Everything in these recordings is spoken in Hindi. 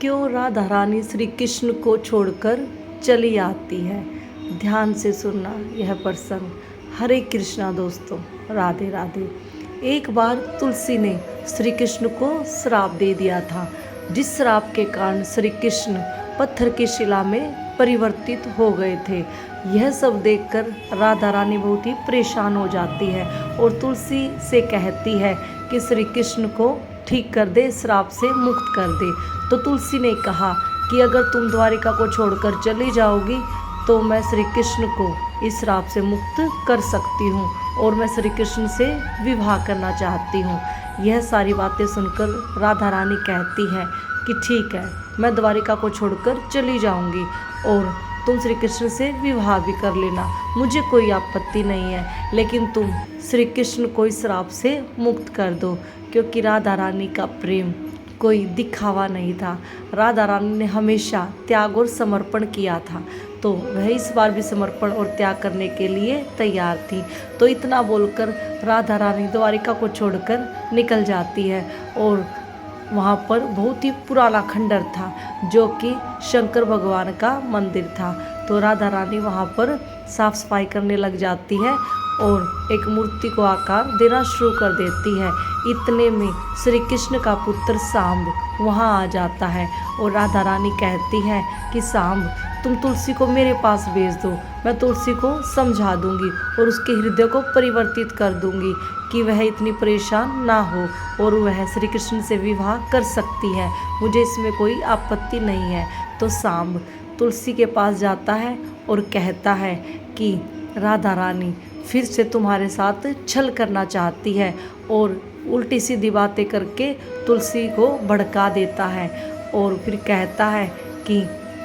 क्यों राधा रानी श्री कृष्ण को छोड़कर चली आती है। ध्यान से सुनना यह प्रसंग। हरे कृष्णा दोस्तों, राधे राधे। एक बार तुलसी ने श्री कृष्ण को श्राप दे दिया था, जिस श्राप के कारण श्री कृष्ण पत्थर की शिला में परिवर्तित हो गए थे। यह सब देखकर राधा रानी बहुत ही परेशान हो जाती है और तुलसी से कहती है कि श्री कृष्ण को ठीक कर दे, श्राप से मुक्त कर दे। तो तुलसी ने कहा कि अगर तुम द्वारिका को छोड़कर चली जाओगी तो मैं श्री कृष्ण को इस श्राप से मुक्त कर सकती हूँ और मैं श्री कृष्ण से विवाह करना चाहती हूँ। यह सारी बातें सुनकर राधा रानी कहती है कि ठीक है, मैं द्वारिका को छोड़कर चली जाऊंगी और तुम श्री कृष्ण से विवाह भी कर लेना, मुझे कोई आपत्ति नहीं है, लेकिन तुम श्री कृष्ण को इस श्राप से मुक्त कर दो। क्योंकि राधा रानी का प्रेम कोई दिखावा नहीं था। राधा रानी ने हमेशा त्याग और समर्पण किया था, तो वह इस बार भी समर्पण और त्याग करने के लिए तैयार थी। तो इतना बोलकर राधा रानी द्वारिका को छोड़कर निकल जाती है और वहाँ पर बहुत ही पुराना खंडर था, जो कि शंकर भगवान का मंदिर था। तो राधा रानी वहाँ पर साफ सफाई करने लग जाती है और एक मूर्ति को आकार देना शुरू कर देती है। इतने में श्री कृष्ण का पुत्र सांब वहाँ आ जाता है और राधा रानी कहती है कि सांब, तुम तुलसी को मेरे पास भेज दो, मैं तुलसी को समझा दूंगी और उसके हृदय को परिवर्तित कर दूंगी कि वह इतनी परेशान ना हो और वह श्री कृष्ण से विवाह कर सकती है, मुझे इसमें कोई आपत्ति नहीं है। तो सांब तुलसी के पास जाता है और कहता है कि राधा रानी फिर से तुम्हारे साथ छल करना चाहती है और उल्टी सीधी बातें करके तुलसी को भड़का देता है और फिर कहता है कि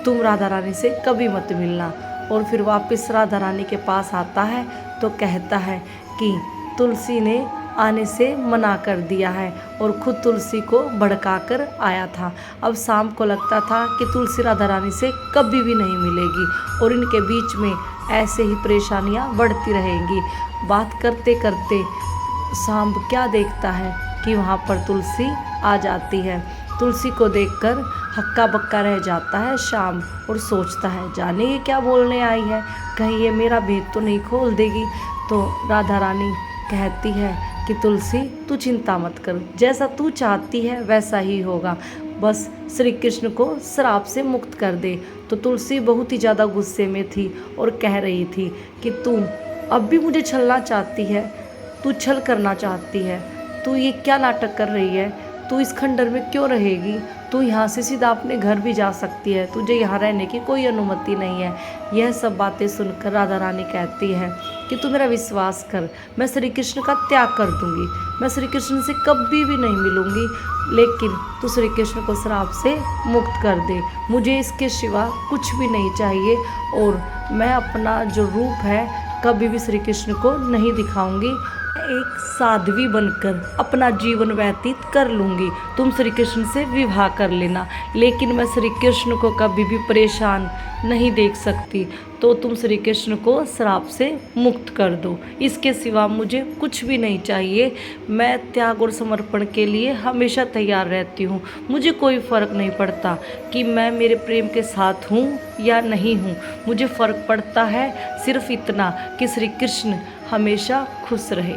तुम राधा रानी से कभी मत मिलना। और फिर वापस राधा रानी के पास आता है तो कहता है कि तुलसी ने आने से मना कर दिया है और खुद तुलसी को भड़का कर आया था। अब शाम को लगता था कि तुलसी राधा रानी से कभी भी नहीं मिलेगी और इनके बीच में ऐसे ही परेशानियां बढ़ती रहेंगी। बात करते करते शाम क्या देखता है कि वहाँ पर तुलसी आ जाती है। तुलसी को देखकर हक्का बक्का रह जाता है शाम और सोचता है, जाने ये क्या बोलने आई है, कहीं ये मेरा भेद तो नहीं खोल देगी। तो राधा रानी कहती है कि तुलसी तू चिंता मत कर, जैसा तू चाहती है वैसा ही होगा, बस श्री कृष्ण को श्राप से मुक्त कर दे। तो तुलसी बहुत ही ज़्यादा गुस्से में थी और कह रही थी कि तू अब भी मुझे छलना चाहती है, तू छल करना चाहती है, तू ये क्या नाटक कर रही है, तू इस खंडर में क्यों रहेगी, तू यहाँ से सीधा अपने घर भी जा सकती है, तुझे यहाँ रहने की कोई अनुमति नहीं है। यह सब बातें सुनकर राधा रानी कहती है कि तू मेरा विश्वास कर, मैं श्री कृष्ण का त्याग कर दूंगी, मैं श्री कृष्ण से कभी भी नहीं मिलूंगी, लेकिन तू श्री कृष्ण को श्राप से मुक्त कर दे, मुझे इसके सिवा कुछ भी नहीं चाहिए और मैं अपना जो रूप है कभी भी श्री कृष्ण को नहीं दिखाऊंगी, एक साध्वी बनकर अपना जीवन व्यतीत कर लूँगी, तुम श्री कृष्ण से विवाह कर लेना, लेकिन मैं श्री कृष्ण को कभी भी परेशान नहीं देख सकती, तो तुम श्री कृष्ण को श्राप से मुक्त कर दो, इसके सिवा मुझे कुछ भी नहीं चाहिए। मैं त्याग और समर्पण के लिए हमेशा तैयार रहती हूँ, मुझे कोई फ़र्क नहीं पड़ता कि मैं मेरे प्रेम के साथ हूँ या नहीं हूँ, मुझे फ़र्क पड़ता है सिर्फ इतना कि श्री कृष्ण हमेशा खुश रहे।